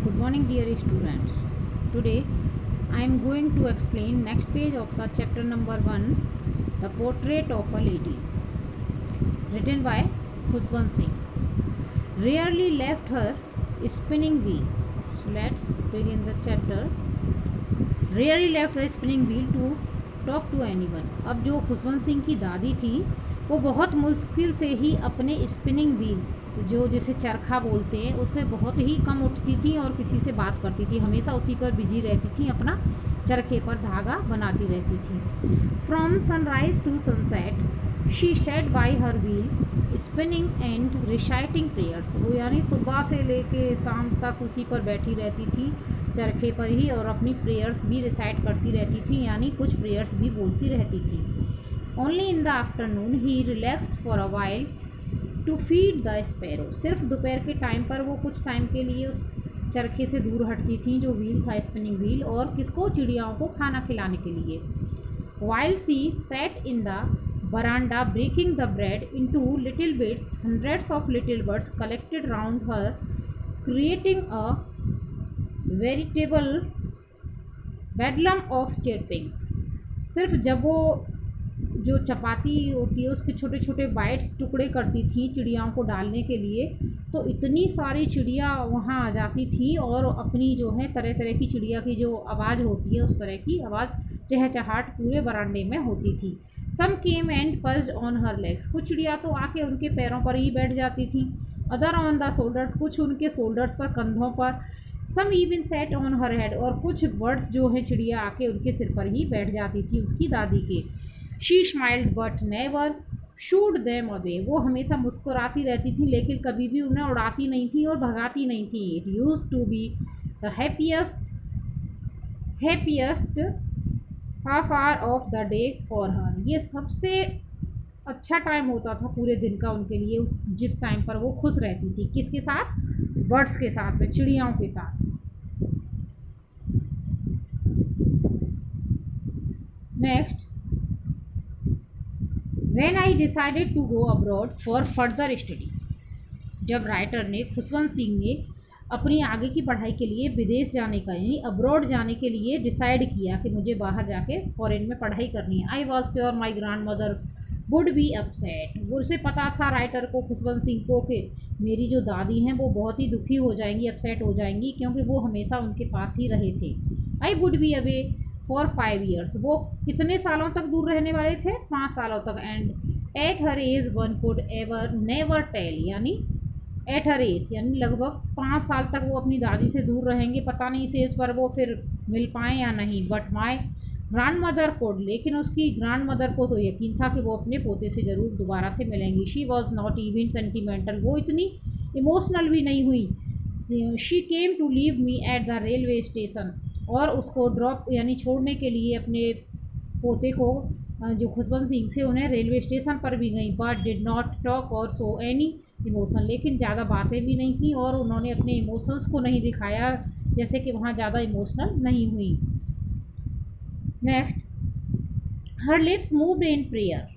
Good morning, dear students. Today I am going to explain next page of the chapter number 1, The Portrait of a Lady, written by Khuswant Singh. Rarely left her spinning wheel. So let's begin the chapter. Rarely left the spinning wheel to talk to anyone. अब जो खुशवंत सिंह की दादी थी वो बहुत मुश्किल से ही अपने स्पिनिंग व्हील जो जिसे चरखा बोलते हैं उससे बहुत ही कम उठती थी और किसी से बात करती थी, हमेशा उसी पर बिजी रहती थी, अपना चरखे पर धागा बनाती रहती थी। From sunrise to sunset she sat by her wheel spinning and reciting prayers. वो यानी सुबह से लेके शाम तक उसी पर बैठी रहती थी चरखे पर ही, और अपनी प्रेयर्स भी रिसाइट करती रहती थी, यानी कुछ प्रेयर्स भी बोलती रहती थी। Only in the afternoon he relaxed for a while to feed the sparrows. सिर्फ दोपहर के टाइम पर वो कुछ टाइम के लिए उस चरखे से दूर हटती थी जो व्हील था, स्पिनिंग व्हील, और किसको, चिड़ियाओं को खाना खिलाने के लिए। While she sat in the veranda breaking the bread into little bits, hundreds of little birds collected round her creating a veritable bedlam of chirpings. सिर्फ जब वो जो चपाती होती है उसके छोटे छोटे बाइट्स टुकड़े करती थी चिड़ियाओं को डालने के लिए, तो इतनी सारी चिड़िया वहाँ आ जाती थी और अपनी जो है तरह तरह की चिड़िया की जो आवाज़ होती है उस तरह की आवाज़ चहचहाट पूरे बरामदे में होती थी। Some came and perched on her legs. कुछ चिड़िया तो आके उनके पैरों पर ही बैठ जाती थी। अदर ऑन द शोल्डर्स, कुछ उनके शोल्डर्स पर, कंधों पर। Some even sat on her head, और कुछ बर्ड्स जो हैं चिड़िया आके उनके सिर पर ही बैठ जाती थी उसकी दादी के। She smiled but never should them away. वो हमेशा मुस्कुराती रहती थी लेकिन कभी भी उन्हें उड़ाती नहीं थी और भगाती नहीं थी। It use to be the happiest half hour of the day for her. ये सबसे अच्छा टाइम होता था पूरे दिन का उनके लिए, उस जिस टाइम पर वो खुश रहती थी। किसके साथ? बर्ड्स के साथ में, चिड़ियाओं के साथ। Next, when I decided to go abroad for further study. जब राइटर ने, खुशवंत सिंह ने, अपनी आगे की पढ़ाई के लिए विदेश जाने का यानी अब्रॉड जाने के लिए डिसाइड किया कि मुझे बाहर जाके फॉरेन में पढ़ाई करनी है। I was sure my grand mother would be upset. उसे पता था राइटर को, खुशवंत सिंह को, कि मेरी जो दादी हैं वो बहुत ही दुखी हो जाएंगी, अपसेट हो जाएंगी, क्योंकि वो हमेशा उनके पास ही रहे थे। I would be away for 5 years। वो कितने सालों तक दूर रहने वाले थे? 5 सालों तक। And at her age one could ever never tell, यानी एट हर एज यानी लगभग 5 साल तक वो अपनी दादी से दूर रहेंगे। पता नहीं इस एज पर वो फिर मिल पाएँ या नहीं। But my grand mother code, लेकिन उसकी ग्रैंड मदर को तो यकीन था कि वो अपने पोते से ज़रूर दोबारा से मिलेंगी। She was not even sentimental. वो इतनी इमोशनल भी नहीं हुई। She came to leave me at the railway station, और उसको ड्रॉप यानी छोड़ने के लिए अपने पोते को, जो खुशवंत सिंह से, उन्हें रेलवे स्टेशन पर भी गई। बट डिड नॉट टॉक और शो एनी इमोशन। लेकिन ज़्यादा बातें भी नहीं की और उन्होंने अपने इमोशंस को नहीं दिखाया, जैसे कि वहाँ ज़्यादा इमोशनल नहीं हुई। Next, her lips moved in prayer.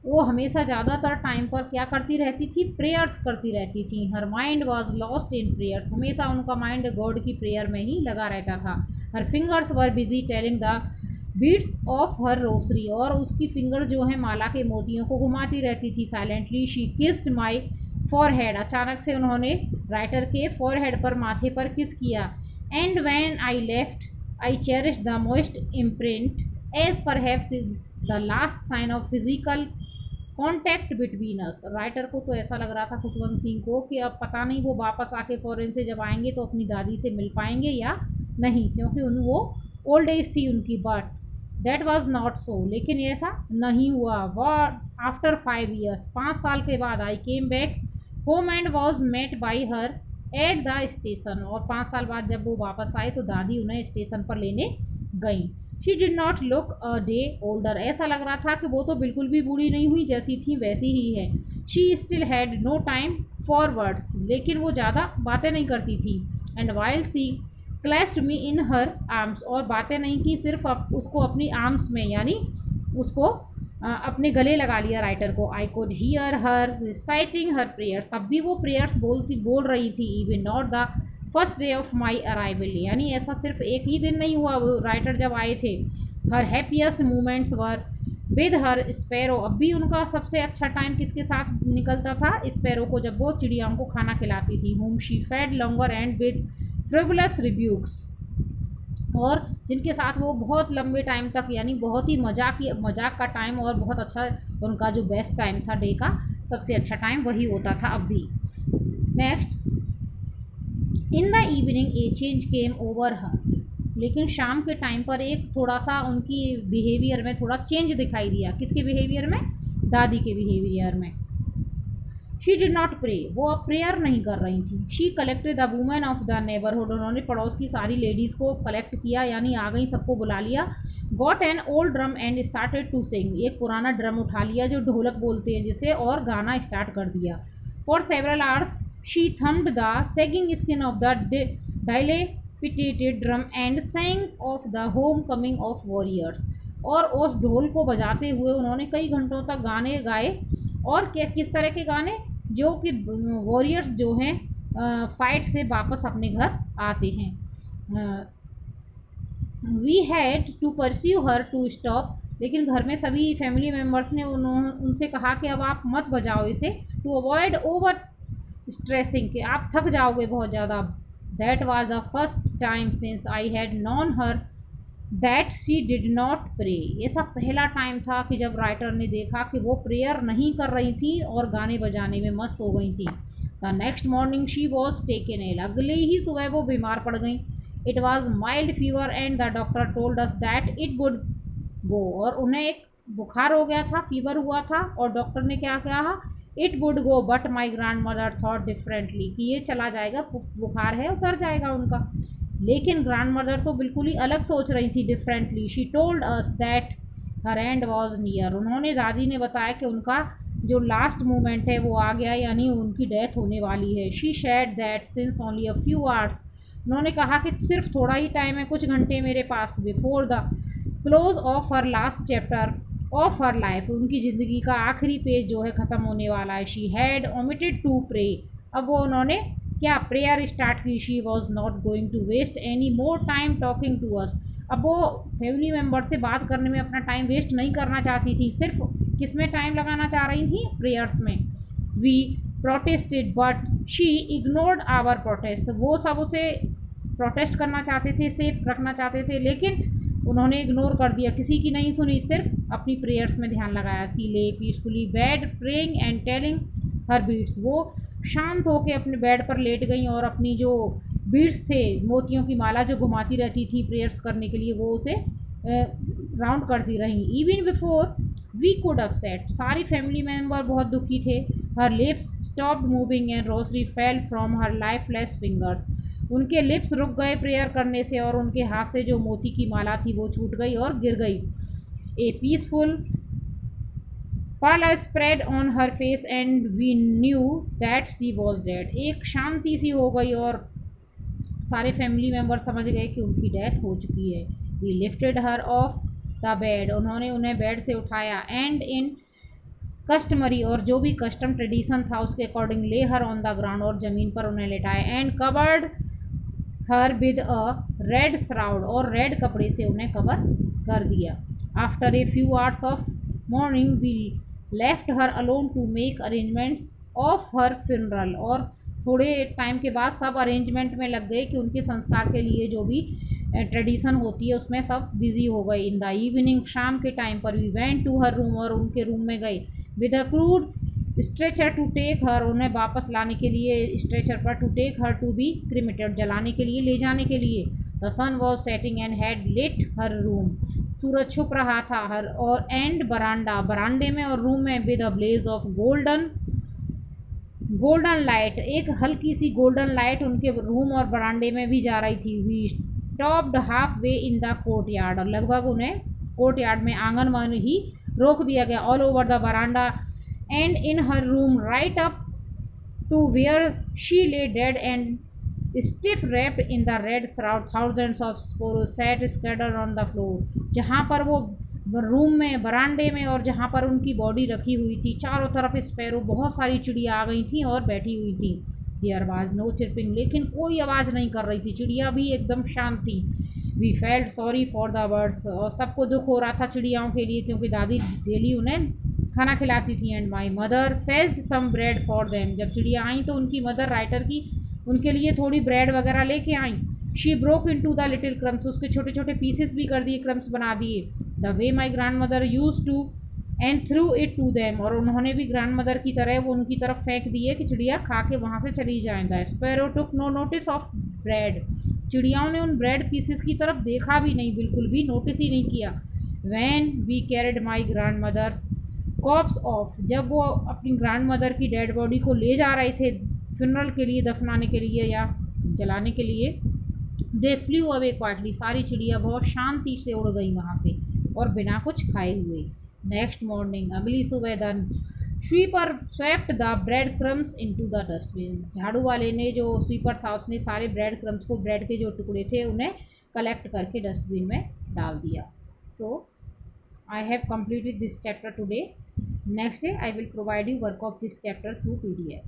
वो हमेशा ज़्यादातर टाइम पर क्या करती रहती थी? प्रेयर्स करती रहती थी। Her mind was lost in prayers. हमेशा उनका माइंड गॉड की प्रेयर में ही लगा रहता था। Her fingers were busy telling the beads of her rosary, और उसकी फिंगर्स जो है माला के मोतियों को घुमाती रहती थी। Silently she kissed my forehead. अचानक से उन्होंने राइटर के फॉरहेड पर, माथे पर किस किया। And when I left I cherish the most imprint as perhaps the last sign of physical contact between us. Writer को तो ऐसा लग रहा था, खुशवंत सिंह को, कि अब पता नहीं वो वापस आके फॉरेन से जब आएंगे तो अपनी दादी से मिल पाएंगे या नहीं, क्योंकि वो ओल्ड एज थी उनकी। But that was not so. लेकिन ऐसा नहीं हुआ। वॉट आफ्टर 5 years, 5 साल के बाद, I came back home and was met by her at the station. और 5 साल बाद जब वो वापस आए तो दादी उन्हें स्टेशन पर लेने गई। She did not look a day older. ऐसा लग रहा था कि वो तो बिल्कुल भी बूढ़ी नहीं हुई, जैसी थी वैसी ही है। She still had no time for words. लेकिन वो ज़्यादा बातें नहीं करती थी। And while she clasped me in her arms. और बातें नहीं की, सिर्फ उसको अपनी आर्म्स में यानी उसको अपने गले लगा लिया राइटर को। I could hear her reciting her prayers. तब भी वो प्रेयर्स बोल रही थी। Even not the first day of my arrival, यानी ऐसा सिर्फ एक ही दिन नहीं हुआ वो राइटर जब आए थे। Her happiest moments were with her sparrow, अब भी उनका सबसे अच्छा टाइम किसके साथ निकलता था? स्पैरो को, जब वो चिड़ियाओं को खाना खिलाती थी। Home she fed longer and with frivolous रिब्यूक्स, और जिनके साथ वो बहुत लंबे टाइम तक, यानी बहुत ही मजाक का टाइम और बहुत अच्छा उनका जो बेस्ट टाइम था डे का, सबसे अच्छा टाइम वही होता था अब भी। Next, in the evening A change came over हर, लेकिन शाम के टाइम पर एक थोड़ा सा उनकी बिहेवियर में थोड़ा चेंज दिखाई दिया। किसके बिहेवियर में? दादी के बिहेवियर में। शी डिड नॉट प्रे, वो अब प्रेयर नहीं कर रही थी। She collected the women of the neighbourhood, उन्होंने पड़ोस की सारी लेडीज़ को कलेक्ट किया, यानी आ गई, सबको बुला लिया। Got an old drum and started to sing, एक पुराना ड्रम उठा लिया जो ढोलक बोलते हैं जिसे, और गाना स्टार्ट कर दिया। For several hours she thumbed the sagging skin of the dilapidated drum and sang of the homecoming of warriors, और उस ढोल को बजाते हुए उन्होंने कई घंटों तक गाने गाए। और किस तरह के गाने? जो कि वॉरियर्स जो हैं फाइट से वापस अपने घर आते हैं। We had to pursue her to stop, लेकिन घर में सभी फैमिली मेम्बर्स ने उनसे कहा कि अब आप मत बजाओ इसे, टू अवॉइड ओवर स्ट्रेसिंग, कि आप थक जाओगे बहुत ज़्यादा। That was the first time since I had known her that she did not pray, ऐसा पहला टाइम था कि जब राइटर ने देखा कि वो प्रेयर नहीं कर रही थी और गाने बजाने में मस्त हो गई थी। The next morning she was taken ill, अगले ही सुबह वो बीमार पड़ गई। It was mild fever and the doctor told us that it would go, और उन्हें एक बुखार हो गया था, फीवर हुआ था, और डॉक्टर ने क्या कहा? It would go but my grand mother thought differently, कि ये चला जाएगा, बुखार है उतर जाएगा उनका। लेकिन ग्रैंड मदर तो बिल्कुल ही अलग सोच रही थी, differently. She told us that her and was near, उन्होंने, दादी ने बताया कि उनका जो लास्ट मोमेंट है वो आ गया, यानी उनकी डेथ होने वाली है। She said that since only a few hours, उन्होंने कहा कि सिर्फ थोड़ा ही टाइम है, कुछ घंटे मेरे पास, before the close of her last chapter of her life, उनकी ज़िंदगी का आखिरी पेज जो है ख़त्म होने वाला है। She had omitted to pray, अब वो उन्होंने क्या प्रेयर स्टार्ट की। She was not going to waste any more time talking to us, अब वो फैमिली मेम्बर से बात करने में अपना टाइम वेस्ट नहीं करना चाहती थी, सिर्फ किस में टाइम लगाना चाह रही थी? प्रेयर्स में। We protested but she ignored our protest, वो सब उसे प्रोटेस्ट करना चाहते थे, सेफ रखना चाहते थे, लेकिन उन्होंने इग्नोर कर दिया, किसी की नहीं सुनी, सिर्फ अपनी प्रेयर्स में ध्यान लगाया। She lay peacefully bed praying and telling her beads, वो शांत होकर अपने बेड पर लेट गई और अपनी जो बीड्स थे, मोतियों की माला जो घुमाती रहती थी प्रेयर्स करने के लिए, वो उसे राउंड करती रहीं। Even before we could upset, सारी फैमिली मेम्बर बहुत दुखी थे। Her lips stopped moving and rosary fell from her lifeless fingers, उनके लिप्स रुक गए प्रेयर करने से, और उनके हाथ से जो मोती की माला थी वो छूट गई और गिर गई। A peaceful pallor spread on her face and we knew that she was dead, एक शांति सी हो गई और सारे फैमिली मेम्बर समझ गए कि उनकी डेथ हो चुकी है। We lifted her off the bed, उन्होंने उन्हें बेड से उठाया। एंड इन कस्टमरी, और जो भी कस्टम ट्रेडिशन था उसके अकॉर्डिंग, ले हर ऑन द ग्राउंड, और ज़मीन पर उन्हें लेटाया। And covered her with a red shroud, और रेड कपड़े से उन्हें कवर कर दिया। After a few hours of morning we left her alone to make arrangements of her funeral, और थोड़े टाइम के बाद सब अरेंजमेंट में लग गए कि उनके संस्कार के लिए जो भी ट्रेडिशन होती है उसमें सब बिजी हो गए। इन द इवनिंग, शाम के टाइम पर, we went to her room, और उनके रूम में गए। With a crude stretcher to take her, उन्हें वापस लाने के लिए स्ट्रेचर पर, to take her to be cremated, जलाने के लिए, ले जाने के लिए। The sun was setting and had lit her room, सूरज छुप रहा था हर, और एंड बरांडा, बरांडे में और रूम में, with a blaze of golden light, एक हल्की सी गोल्डन लाइट उनके रूम और बरांडे में भी जा रही थी। We stopped halfway in the courtyard, और लगभग उन्हें कोर्ट यार्ड में, आंगन में ही रोक दिया गया। All over the veranda and in her room right up to where she lay dead and stiff wrapped in the red shroud, thousands of sparrows sat scattered on the floor, जहाँ पर वो room में, बरांडे में, और जहाँ पर उनकी body रखी हुई थी, चारों तरफ स्पैरो, बहुत सारी चिड़िया आ गई थी और बैठी हुई थी। देयर वाज नो चिरपिंग, लेकिन कोई आवाज़ नहीं कर रही थी, चिड़िया भी एकदम शांत थी। We felt sorry for the birds, और सबको दुख हो रहा था चिड़ियाओं के लिए, क्योंकि दादी डेली उन्हें खाना खिलाती थी। And my mother faced some bread for them, जब चिड़िया आई तो उनकी मदर राइटर की उनके लिए थोड़ी ब्रेड वगैरह लेके आई। She broke into the little crumbs, उसके छोटे छोटे पीसेस भी कर दिए, क्रम्स बना दिए। The way my grandmother use to and threw it to them, और उन्होंने भी ग्रैंड मदर की तरह वो उनकी तरफ फेंक दिए कि चिड़िया खा के वहाँ से चली जाए। The sparrows took no notice of bread, चिड़ियाओं ने उन ब्रेड पीसेस की तरफ देखा भी नहीं, बिल्कुल भी नोटिस ही नहीं किया। When we carried my grandmother's corpse off, जब वो अपनी ग्रैंड मदर की डेड बॉडी को ले जा रहे थे फ्यूनरल के लिए, दफनाने के लिए या जलाने के लिए, दे फ्लू अवे क्वाइटली, सारी चिड़िया बहुत शांति से उड़ गई वहाँ से और बिना कुछ खाए हुए। नेक्स्ट मॉर्निंग, अगली सुबह, then sweeper swept the bread crumbs into the dustbin, झाड़ू वाले ने, जो स्वीपर था उसने सारे ब्रेड क्रम्स को, ब्रेड के जो टुकड़े थे उन्हें कलेक्ट करके डस्टबिन में डाल दिया। सो I have completed this chapter today. Next day I will provide you work of this chapter through PDF.